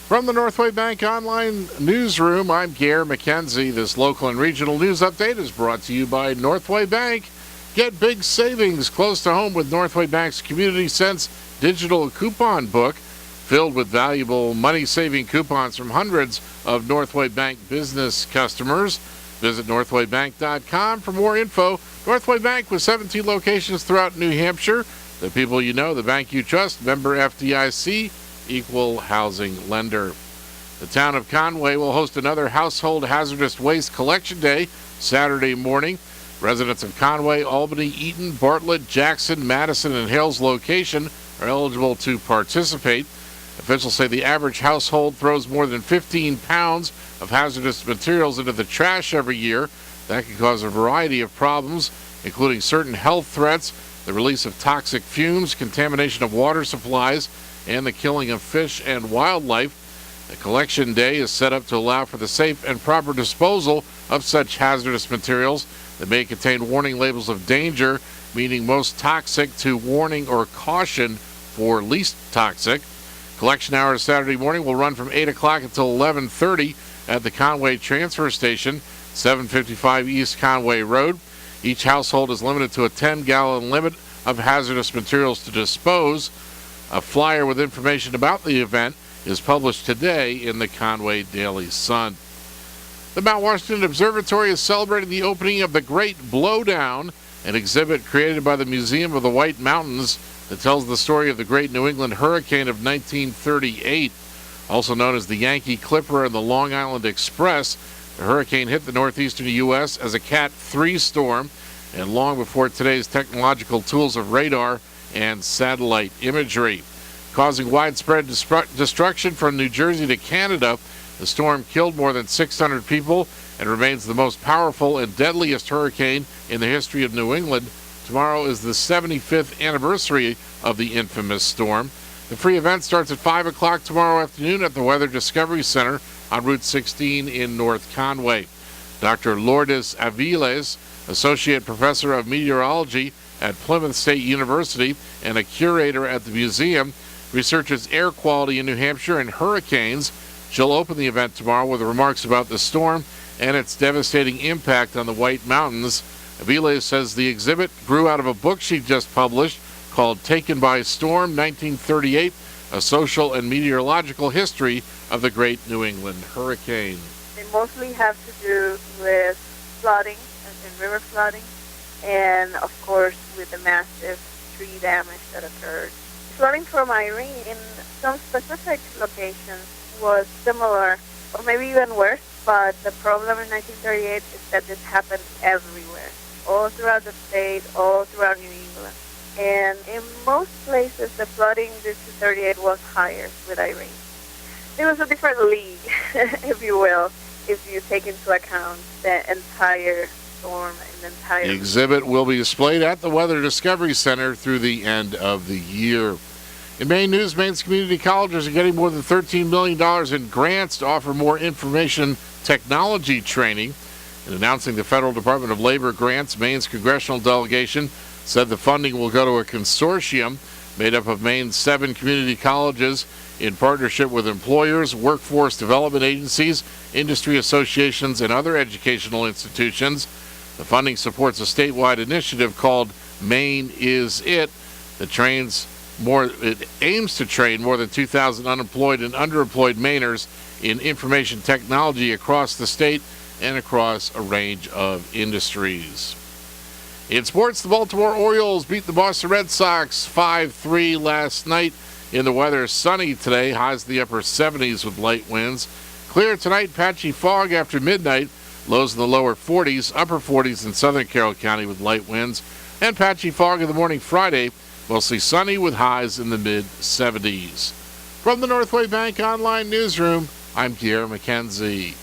From the Northway Bank Online Newsroom, I'm Gare McKenzie. This local and regional news update is brought to you by Northway Bank. Get big savings close to home with Northway Bank's Community Sense digital coupon book, filled with valuable money-saving coupons from hundreds of Northway Bank business customers. Visit northwaybank.com for more info. Northway Bank with 17 locations throughout New Hampshire. The people you know, the bank you trust, member FDIC, equal housing lender. The town of Conway will host another household hazardous waste collection day Saturday morning. Residents of Conway, Albany, Eaton, Bartlett, Jackson, Madison, and Hales location are eligible to participate. Officials say the average household throws more than 15 pounds of hazardous materials into the trash every year. That can cause a variety of problems, including certain health threats, the release of toxic fumes, contamination of water supplies, and the killing of fish and wildlife. The collection day is set up to allow for the safe and proper disposal of such hazardous materials that may contain warning labels of danger, meaning most toxic, to warning or caution for least toxic. Collection hours Saturday morning will run from 8 o'clock until 11:30 at the Conway Transfer Station, 755 East Conway Road. Each household is limited to a 10-gallon limit of hazardous materials to dispose. A flyer with information about the event is published today in the Conway Daily Sun. The Mount Washington Observatory is celebrating the opening of the Great Blowdown, an exhibit created by the Museum of the White Mountains that tells the story of the Great New England Hurricane of 1938. Also known as the Yankee Clipper and the Long Island Express, the hurricane hit the northeastern U.S. as a Cat 3 storm, and long before today's technological tools of radar and satellite imagery. Causing widespread destruction from New Jersey to Canada, the storm killed more than 600 people and remains the most powerful and deadliest hurricane in the history of New England. Tomorrow is the 75th anniversary of the infamous storm. The free event starts at 5 o'clock tomorrow afternoon at the Weather Discovery Center on Route 16 in North Conway. Dr. Lourdes Aviles, Associate Professor of Meteorology at Plymouth State University and a curator at the museum, researches air quality in New Hampshire and hurricanes. She'll open the event tomorrow with remarks about the storm and its devastating impact on the White Mountains. Aviles says the exhibit grew out of a book she just published called Taken by Storm, 1938, A Social and Meteorological History of the Great New England Hurricane. They mostly have to do with flooding and river flooding, and of course with the massive tree damage that occurred. Flooding from Irene in some specific locations was similar, or maybe even worse, but the problem in 1938 is that this happened everywhere, all throughout the state, all throughout New England. And in most places, the flooding due to 38 was higher with Irene. It was a different league, if you will, if you take into account the entire storm and the entire... The exhibit will be displayed at the Weather Discovery Center through the end of the year. In Maine news, Maine's community colleges are getting more than $13 million in grants to offer more information technology training. In announcing the Federal Department of Labor grants, Maine's congressional delegation said the funding will go to a consortium made up of Maine's 7 community colleges in partnership with employers, workforce development agencies, industry associations, and other educational institutions. The funding supports a statewide initiative called Maine Is It it aims to train more than 2,000 unemployed and underemployed Mainers in information technology across the state and across a range of industries. In sports, the Baltimore Orioles beat the Boston Red Sox 5-3 last night. In the weather, sunny today, highs the upper 70s with light winds. Clear tonight, patchy fog after midnight, lows in the lower 40s, upper 40s in southern Carroll County with light winds, and patchy fog in the morning Friday, mostly sunny with highs in the mid-70s. From the Northway Bank Online Newsroom, I'm Gare McKenzie.